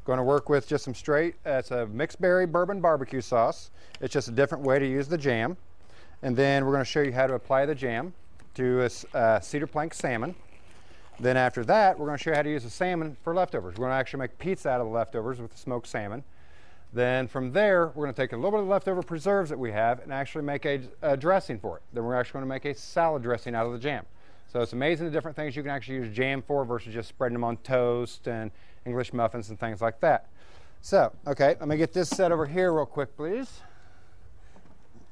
Going to work with just some straight, it's a mixed berry bourbon barbecue sauce. It's just a different way to use the jam. And then we're going to show you how to apply the jam to a Cedar Plank salmon. Then after that, we're going to show you how to use the salmon for leftovers. We're going to actually make pizza out of the leftovers with the smoked salmon. Then from there, we're going to take a little bit of the leftover preserves that we have and actually make a dressing for it. Then we're actually going to make a salad dressing out of the jam. So it's amazing the different things you can actually use jam for versus just spreading them on toast and English muffins and things like that. So, okay, let me get this set over here real quick, please.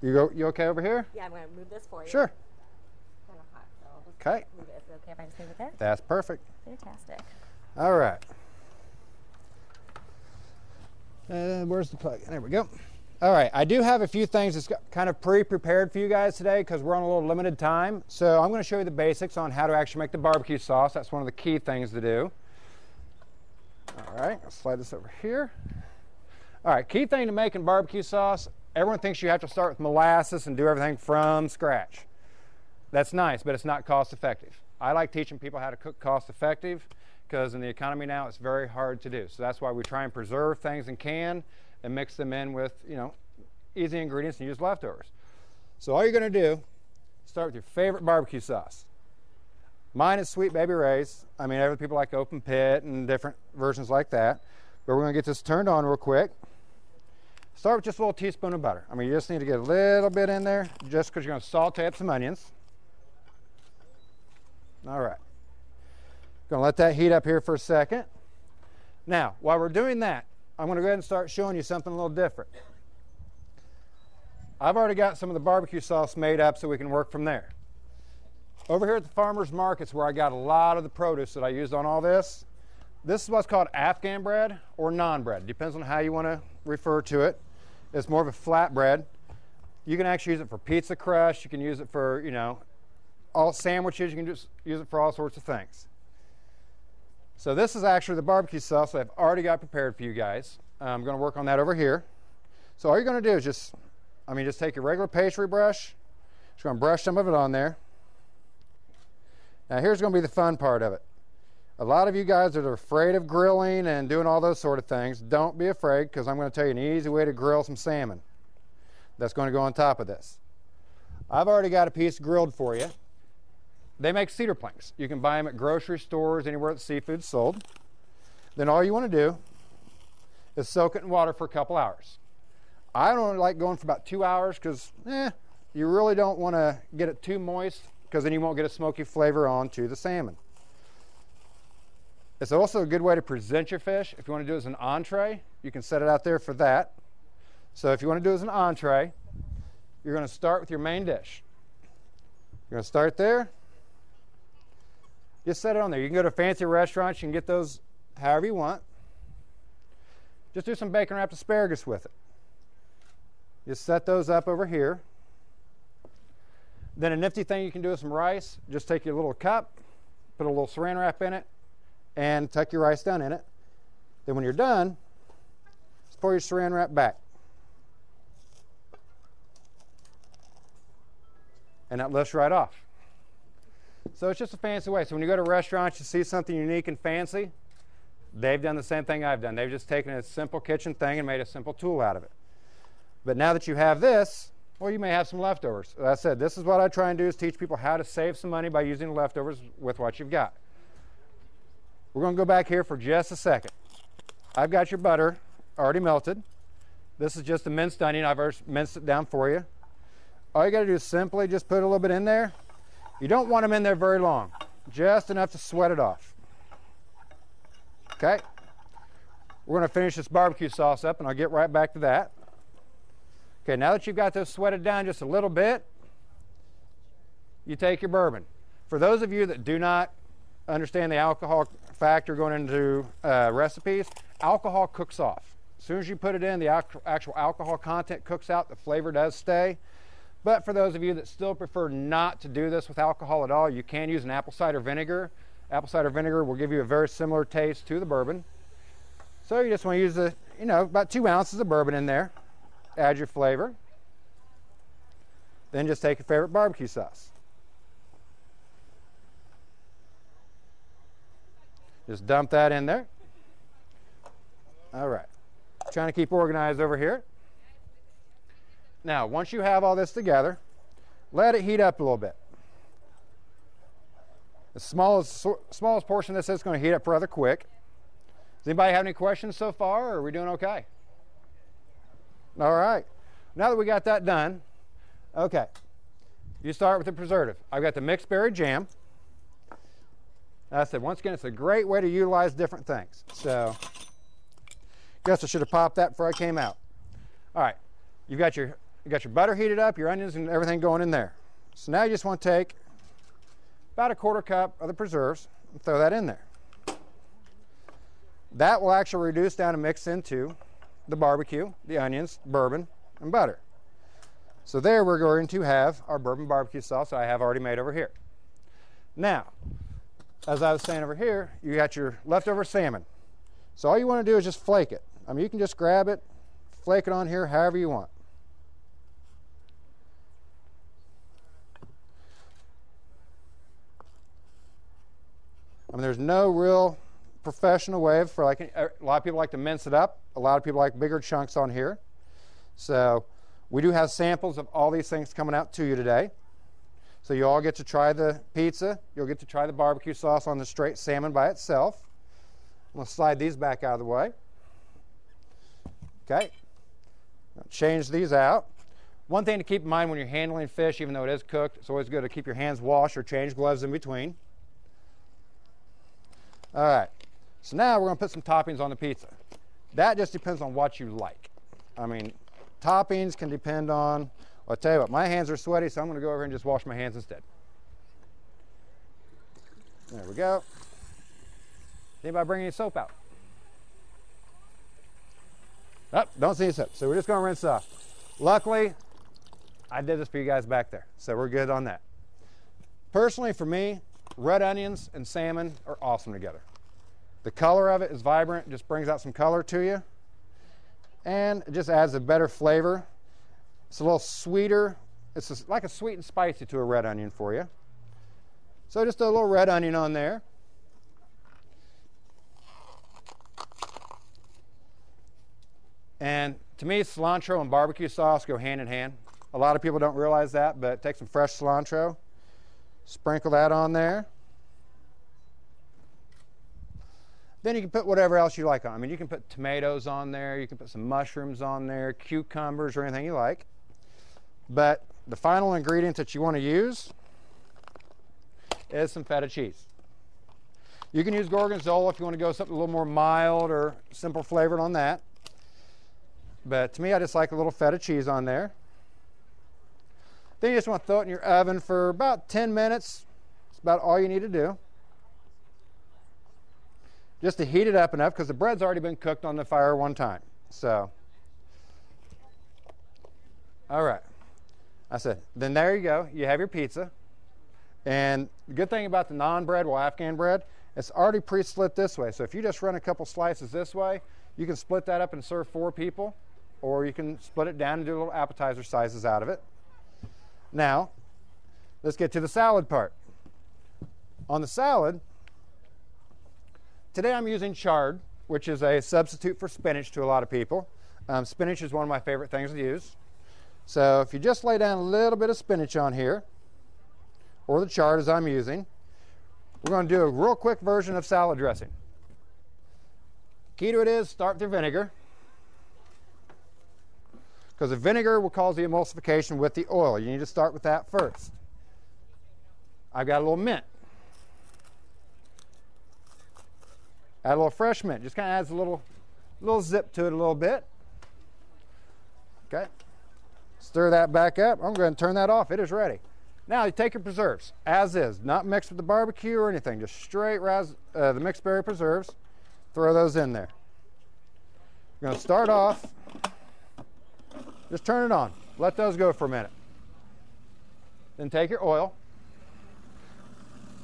You okay over here? Yeah, I'm going to move this for you. Sure. Kind of hot, so I'll just okay. move it. Is it okay if I just move it there? That's perfect. Fantastic. All right. Where's the plug? There we go. All right, I do have a few things that's kind of pre-prepared for you guys today because we're on a little limited time. So I'm going to show you the basics on how to actually make the barbecue sauce. That's one of the key things to do. All right, I'll slide this over here. All right, key thing to making barbecue sauce, everyone thinks you have to start with molasses and do everything from scratch. That's nice, but it's not cost effective. I like teaching people how to cook cost effective because in the economy now it's very hard to do. So that's why we try and preserve things in can and mix them in with, easy ingredients and use leftovers. So all you're going to do, start with your favorite barbecue sauce. Mine is Sweet Baby Ray's. I mean, other people like Open Pit and different versions like that. But we're going to get this turned on real quick. Start with just a little teaspoon of butter. I mean, you just need to get a little bit in there just because you're going to saute up some onions. All right. Going to let that heat up here for a second. Now, while we're doing that, I'm going to go ahead and start showing you something a little different. I've already got some of the barbecue sauce made up so we can work from there. Over here at the farmers markets where I got a lot of the produce that I used on all this, this is what's called Afghan bread or naan bread. Depends on how you want to refer to it. It's more of a flat bread. You can actually use it for pizza crust. You can use it for, all sandwiches. You can just use it for all sorts of things. So this is actually the barbecue sauce that I've already got prepared for you guys. I'm going to work on that over here. So all you're going to do is just take your regular pastry brush. Just going to brush some of it on there. Now here's going to be the fun part of it. A lot of you guys that are afraid of grilling and doing all those sort of things, don't be afraid because I'm going to tell you an easy way to grill some salmon that's going to go on top of this. I've already got a piece grilled for you. They make cedar planks. You can buy them at grocery stores, anywhere that seafood's sold. Then all you want to do is soak it in water for a couple hours. I don't like going for about 2 hours because you really don't want to get it too moist because then you won't get a smoky flavor onto the salmon. It's also a good way to present your fish. If you want to do it as an entree, you can set it out there for that. So if you want to do it as an entree, you're going to start with your main dish. You're going to start there. Just set it on there. You can go to fancy restaurants. You can get those however you want. Just do some bacon wrapped asparagus with it. Just set those up over here. Then a nifty thing you can do with some rice, just take your little cup, put a little saran wrap in it, and tuck your rice down in it. Then when you're done, just pour your saran wrap back. And that lifts right off. So it's just a fancy way. So when you go to restaurants, you see something unique and fancy, they've done the same thing I've done. They've just taken a simple kitchen thing and made a simple tool out of it. But now that you have this, well, you may have some leftovers. As I said, this is what I try and do is teach people how to save some money by using leftovers with what you've got. We're going to go back here for just a second. I've got your butter already melted. This is just a minced onion. I've already minced it down for you. All you got to do is simply just put a little bit in there. You don't want them in there very long, just enough to sweat it off. Okay? We're going to finish this barbecue sauce up, and I'll get right back to that. Okay, now that you've got those sweated down just a little bit, you take your bourbon. For those of you that do not understand the alcohol factor going into recipes, alcohol cooks off. As soon as you put it in, the actual alcohol content cooks out, the flavor does stay. But for those of you that still prefer not to do this with alcohol at all, you can use an apple cider vinegar. Apple cider vinegar will give you a very similar taste to the bourbon. So you just want to use about 2 ounces of bourbon in there. Add your flavor. Then just take your favorite barbecue sauce. Just dump that in there. Trying to keep organized over here. Now, once you have all this together, let it heat up a little bit. The smallest portion of this is going to heat up rather quick. Does anybody have any questions so far, or are we doing okay? All right. Now that we got that done, okay, you start with the preservative. I've got the mixed berry jam. As I said, once again, it's a great way to utilize different things. So, guess I should have popped that before I came out. All right, you got your butter heated up, your onions and everything going in there. So now you just want to take about a 1/4 cup of the preserves and throw that in there. That will actually reduce down and mix into the barbecue, the onions, bourbon, and butter. So there we're going to have our bourbon barbecue sauce I have already made over here. Now, as I was saying over here, you got your leftover salmon. So all you want to do is just flake it. I mean, you can just grab it, flake it on here however you want. I mean, there's no real professional way for, like, a lot of people like to mince it up. A lot of people like bigger chunks on here. So we do have samples of all these things coming out to you today. So you all get to try the pizza. You'll get to try the barbecue sauce on the straight salmon by itself. I'm going to slide these back out of the way. Okay. Change these out. One thing to keep in mind when you're handling fish, even though it is cooked, it's always good to keep your hands washed or change gloves in between. All right. So now we're going to put some toppings on the pizza. That just depends on what you like. I mean, toppings can depend on, I'll tell you what, my hands are sweaty, so I'm going to go over and just wash my hands instead. There we go. Anybody bring any soap out? Oh, don't see any soap. So we're just going to rinse off. Luckily, I did this for you guys back there, so we're good on that. Personally, for me, red onions and salmon are awesome together. The color of it is vibrant, just brings out some color to you, and it just adds a better flavor. It's a little sweeter. It's just like a sweet and spicy to a red onion for you. So just a little red onion on there. And to me, cilantro and barbecue sauce go hand in hand. A lot of people don't realize that, but take some fresh cilantro, sprinkle that on there. Then you can put whatever else you like on. I mean, you can put tomatoes on there, you can put some mushrooms on there, cucumbers, or anything you like. But the final ingredient that you want to use is some feta cheese. You can use gorgonzola if you want to go something a little more mild or simple flavored on that. But to me, I just like a little feta cheese on there. Then you just want to throw it in your oven for about 10 minutes. That's about all you need to do. Just to heat it up enough, because the bread's already been cooked on the fire one time. So, all right. I said, then there you go. You have your pizza. And the good thing about the naan bread, well, Afghan bread, it's already pre-slit this way. So if you just run a couple slices this way, you can split that up and serve 4 people, or you can split it down and do little appetizer sizes out of it. Now, let's get to the salad part. On the salad, today I'm using chard, which is a substitute for spinach to a lot of people. Spinach is one of my favorite things to use. So if you just lay down a little bit of spinach on here, or the chard as I'm using, we're going to do a real quick version of salad dressing. Key to it is start with your vinegar, because the vinegar will cause the emulsification with the oil. You need to start with that first. I've got a little mint. Add a little fresh mint. Just kind of adds a little zip to it a little bit. Okay. Stir that back up. I'm going to turn that off. It is ready. Now you take your preserves, as is, not mixed with the barbecue or anything. Just straight the mixed berry preserves. Throw those in there. You're going to start off. Just turn it on. Let those go for a minute. Then take your oil.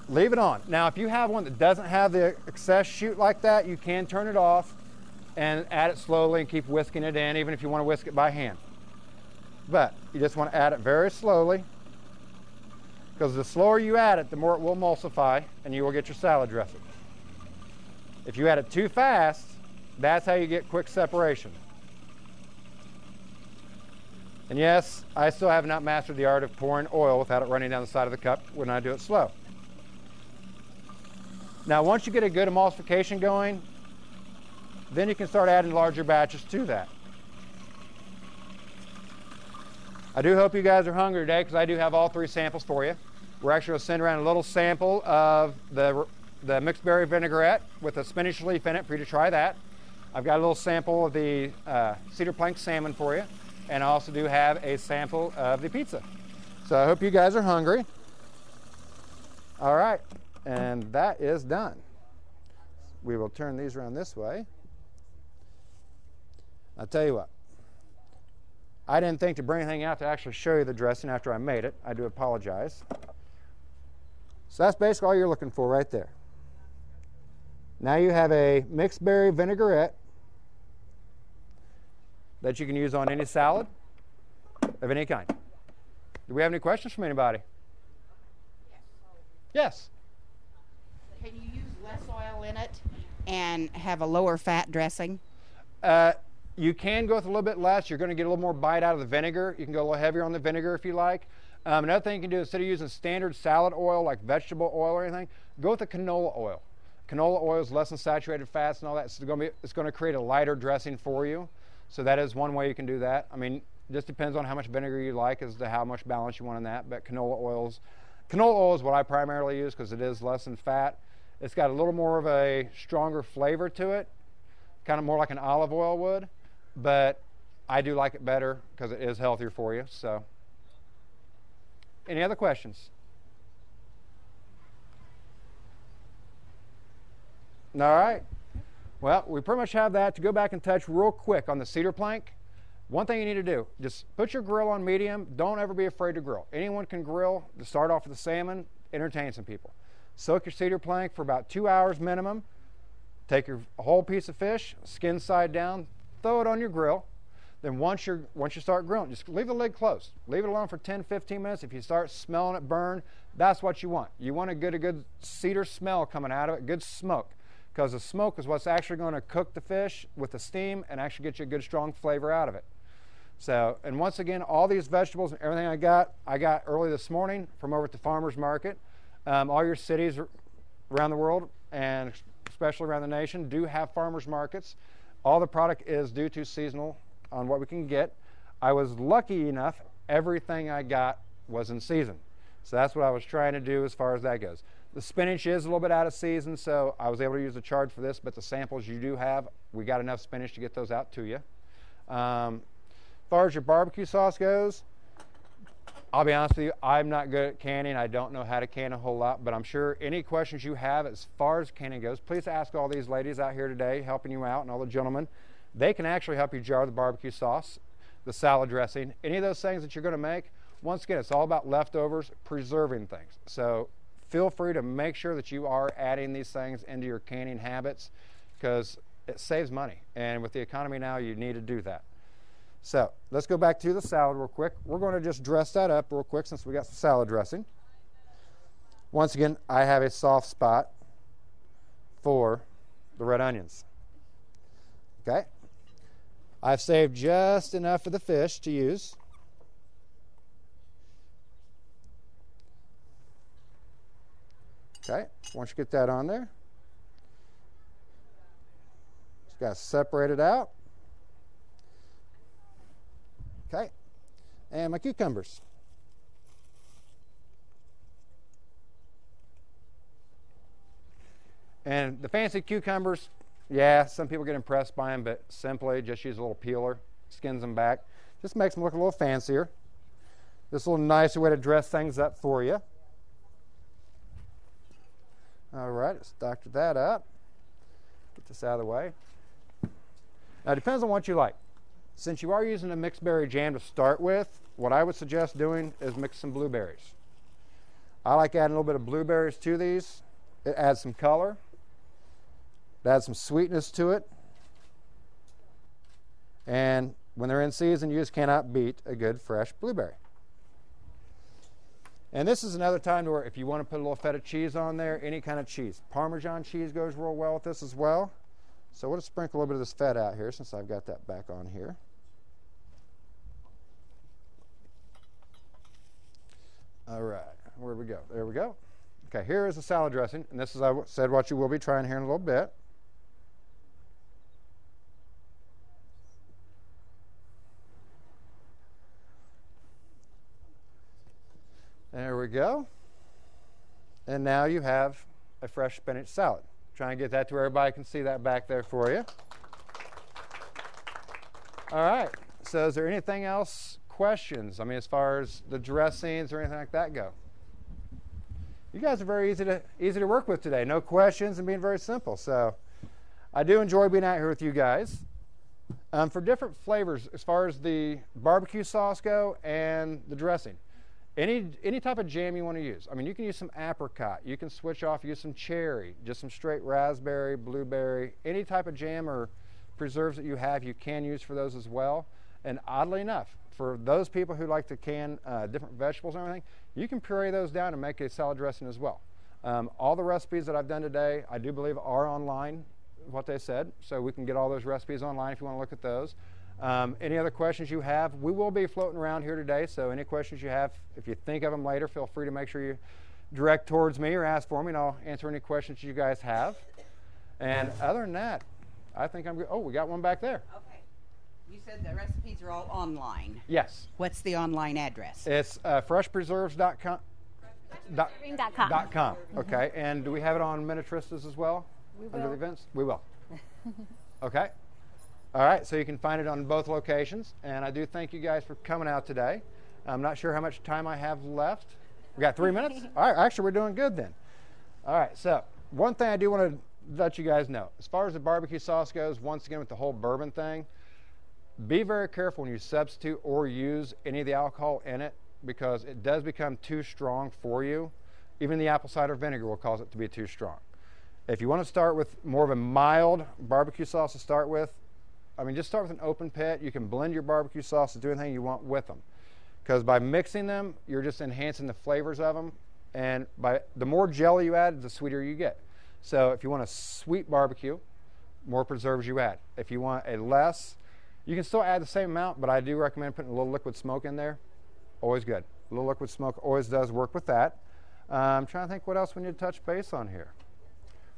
Leave it on. Now, if you have one that doesn't have the excess shoot like that, you can turn it off and add it slowly and keep whisking it in, even if you want to whisk it by hand. But you just want to add it very slowly, because the slower you add it, the more it will emulsify, and you will get your salad dressing. If you add it too fast, that's how you get quick separation. And yes, I still have not mastered the art of pouring oil without it running down the side of the cup when I do it slow. Now, once you get a good emulsification going, then you can start adding larger batches to that. I do hope you guys are hungry today because I do have all 3 samples for you. We're actually going to send around a little sample of the mixed berry vinaigrette with a spinach leaf in it for you to try that. I've got a little sample of the Cedar Plank Salmon for you, and I also do have a sample of the pizza. So I hope you guys are hungry. All right, and that is done. We will turn these around this way. I'll tell you what, I didn't think to bring anything out to actually show you the dressing after I made it. I do apologize. So that's basically all you're looking for right there. Now you have a mixed berry vinaigrette that you can use on any salad of any kind. Do we have any questions from anybody? Yes. Can you use less oil in it and have a lower fat dressing? You can go with a little bit less. You're going to get a little more bite out of the vinegar. You can go a little heavier on the vinegar if you like. Another thing you can do, instead of using standard salad oil like vegetable oil or anything, go with the canola oil. Canola oil is less than saturated fats and all that. So it's going to create a lighter dressing for you. So that is one way you can do that. I mean, it just depends on how much vinegar you like as to how much balance you want in that. But canola oil is what I primarily use because it is less in fat. It's got a little more of a stronger flavor to it, kind of more like an olive oil would. But I do like it better because it is healthier for you. So, any other questions? All right. Well, we pretty much have that. To go back and touch real quick on the Cedar Plank, one thing you need to do, just put your grill on medium. Don't ever be afraid to grill. Anyone can grill. To start off with the salmon, entertain some people. Soak your Cedar Plank for about 2 hours minimum. Take your whole piece of fish, skin side down, throw it on your grill. Then once you start grilling, just leave the lid closed. Leave it alone for 10-15 minutes. If you start smelling it burn, that's what you want. You want a good cedar smell coming out of it, good smoke. Because the smoke is what's actually going to cook the fish with the steam and actually get you a good strong flavor out of it. So, and once again, all these vegetables and everything I got early this morning from over at the farmer's market. All your cities around the world and especially around the nation do have farmers markets. All the product is due to seasonal on what we can get. I was lucky enough, everything I got was in season. So that's what I was trying to do as far as that goes. The spinach is a little bit out of season, so I was able to use the charge for this, but the samples you do have, we got enough spinach to get those out to you. As far as your barbecue sauce goes, I'll be honest with you, I'm not good at canning. I don't know how to can a whole lot, but I'm sure any questions you have as far as canning goes, please ask all these ladies out here today helping you out and all the gentlemen. They can actually help you jar the barbecue sauce, the salad dressing, any of those things that you're going to make. Once again, it's all about leftovers, preserving things. So feel free to make sure that you are adding these things into your canning habits because it saves money. And with the economy now, you need to do that. So let's go back to the salad real quick. We're going to just dress that up real quick since we got some salad dressing. Once again, I have a soft spot for the red onions. Okay. I've saved just enough for the fish to use. Okay, once you get that on there, just got to separate it out. Okay, and my cucumbers. And the fancy cucumbers, yeah, some people get impressed by them, but simply just use a little peeler, skins them back. Just makes them look a little fancier. Just a little nicer way to dress things up for you. All right, let's doctor that up. Get this out of the way. Now, it depends on what you like. Since you are using a mixed berry jam to start with, what I would suggest doing is mix some blueberries. I like adding a little bit of blueberries to these. It adds some color. It adds some sweetness to it. And when they're in season, you just cannot beat a good fresh blueberry. And this is another time where if you want to put a little feta cheese on there, any kind of cheese. Parmesan cheese goes real well with this as well. So we'll just sprinkle a little bit of this feta out here since I've got that back on here. All right, where'd we go? There we go. Okay, here is the salad dressing, and this is, I said, what you will be trying here in a little bit. There we go. And now you have a fresh spinach salad. Try and get that to where everybody can see that back there for you. All right, so is there anything else, questions? I mean, as far as the dressings or anything like that go? You guys are very easy to work with today. No questions and being very simple. So I do enjoy being out here with you guys. For different flavors, as far as the barbecue sauce go and the dressing, any type of jam you want to use. I mean, you can use some apricot. You can switch off, use some cherry, just some straight raspberry, blueberry. Any type of jam or preserves that you have, you can use for those as well. And oddly enough, for those people who like to can different vegetables and everything, you can puree those down and make a salad dressing as well. All the recipes that I've done today, I do believe are online, what they said. So we can get all those recipes online if you want to look at those. Any other questions you have, we will be floating around here today. So any questions you have, if you think of them later, feel free to make sure you direct towards me or ask for me, and I'll answer any questions you guys have. And other than that, I think I'm good. Oh, we got one back there. Okay. You said the recipes are all online. Yes. What's the online address? It's freshpreserves.com. Freshpreserving.com. Okay. And do we have it on Minitristas as well? We Under the will. events? We will. Okay. All right. So you can find it on both locations. And I do thank you guys for coming out today. I'm not sure how much time I have left. We got 3 minutes? All right. Actually, we're doing good then. All right. So one thing I do want to let you guys know, as far as the barbecue sauce goes, once again with the whole bourbon thing, be very careful when you substitute or use any of the alcohol in it, because it does become too strong for you. Even the apple cider vinegar will cause it to be too strong. If you want to start with more of a mild barbecue sauce to start with, I mean, just start with an open pit. You can blend your barbecue sauce to do anything you want with them, because by mixing them, you're just enhancing the flavors of them. And by the more jelly you add, the sweeter you get. So if you want a sweet barbecue, more preserves you add. If you want a less, you can still add the same amount, but I do recommend putting a little liquid smoke in there. Always good. A little liquid smoke always does work with that. I'm trying to think what else we need to touch base on here.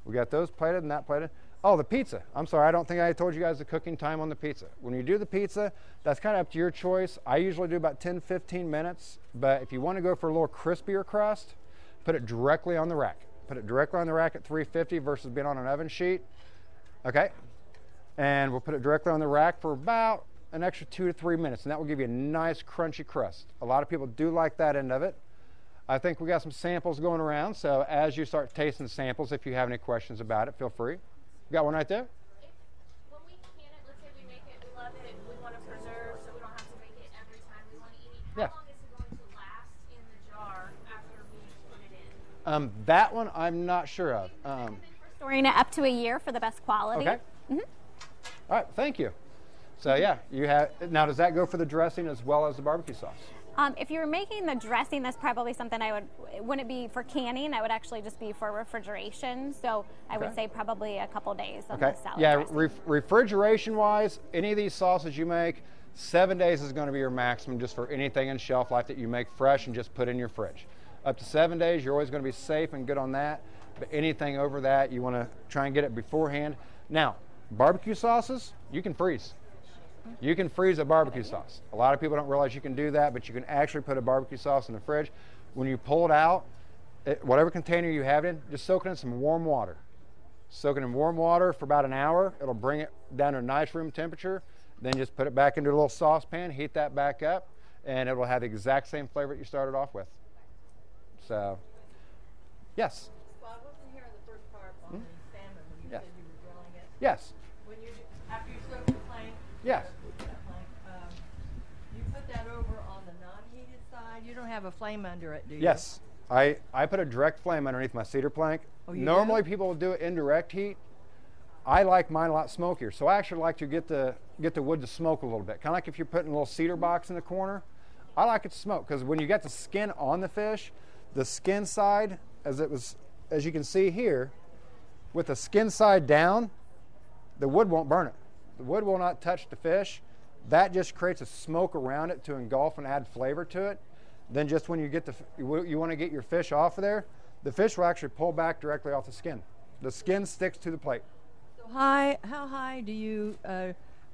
We got those plated and that plated. Oh, the pizza. I'm sorry, I don't think I told you guys the cooking time on the pizza. When you do the pizza, that's kind of up to your choice. I usually do about 10-15 minutes, but if you want to go for a little crispier crust, put it directly on the rack. Put it directly on the rack at 350 versus being on an oven sheet. Okay? And we'll put it directly on the rack for about an extra 2 to 3 minutes, and that will give you a nice crunchy crust. A lot of people do like that end of it. I think we got some samples going around, so as you start tasting the samples, if you have any questions about it, feel free. We got one right there. When we can it, let's say we make it, we love it, we want to preserve, so we don't have to make it every time we want to eat it. How long is it going to last in the jar after we put it in? That one I'm not sure of. Storing it up to a year for the best quality. Okay. All right, thank you. So yeah, you have, now does that go for the dressing as well as the barbecue sauce? If you were making the dressing, that's probably something wouldn't be for canning, that would actually just be for refrigeration. So I would say probably a couple days on the salad dressing. Refrigeration wise, any of these sauces you make, 7 days is going to be your maximum just for anything in shelf life that you make fresh and just put in your fridge. Up to 7 days, you're always going to be safe and good on that. But anything over that, you want to try and get it beforehand. Now, barbecue sauces, you can freeze. You can freeze a barbecue sauce. A lot of people don't realize you can do that, but you can actually put a barbecue sauce in the fridge. When you pull it out, whatever container you have it in, just soak it in some warm water. Soak it in warm water for about an hour. It'll bring it down to a nice room temperature. Then just put it back into a little saucepan, heat that back up, and it will have the exact same flavor that you started off with. So, yes? Well, I wasn't here in the first part on the salmon when you said you were grilling it. Yes. When you after you soak the plank, Yes. You put that over on the non-heated side. You don't have a flame under it, do you? Yes. I put a direct flame underneath my cedar plank. Oh, you Normally do? people will do it indirect heat. I like mine a lot smokier, so I actually like to get the wood to smoke a little bit. Kind of like if you're putting a little cedar box in the corner. I like it to smoke because when you get the skin on the fish, the skin side, as you can see here, with the skin side down, the wood won't burn it. The wood will not touch the fish. That just creates a smoke around it to engulf and add flavor to it. Then just when you get you want to get your fish off of there, the fish will actually pull back directly off the skin. The skin sticks to the plate. So how high do you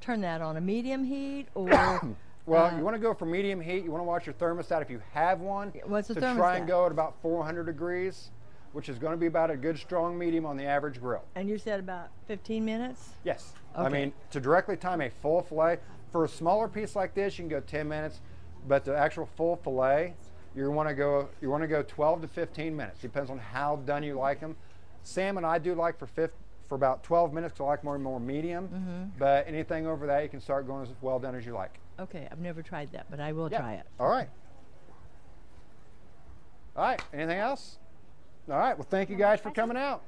turn that on? A medium heat or? Well, you want to go for medium heat. You want to watch your thermostat if you have one. What's the to thermostat? Try and go at about 400 degrees, which is going to be about a good strong medium on the average grill. And you said about 15 minutes? Yes. Okay. I mean, to directly time a full fillet, for a smaller piece like this, you can go 10 minutes, but the actual full fillet, you want to go 12 to 15 minutes. Depends on how done you like them. Salmon, I do like for about 12 minutes because I like more medium. But anything over that, you can start going as well done as you like. Okay, I've never tried that, but I will try it. All right. All right. Anything else? All right. Well, thank you guys for coming out.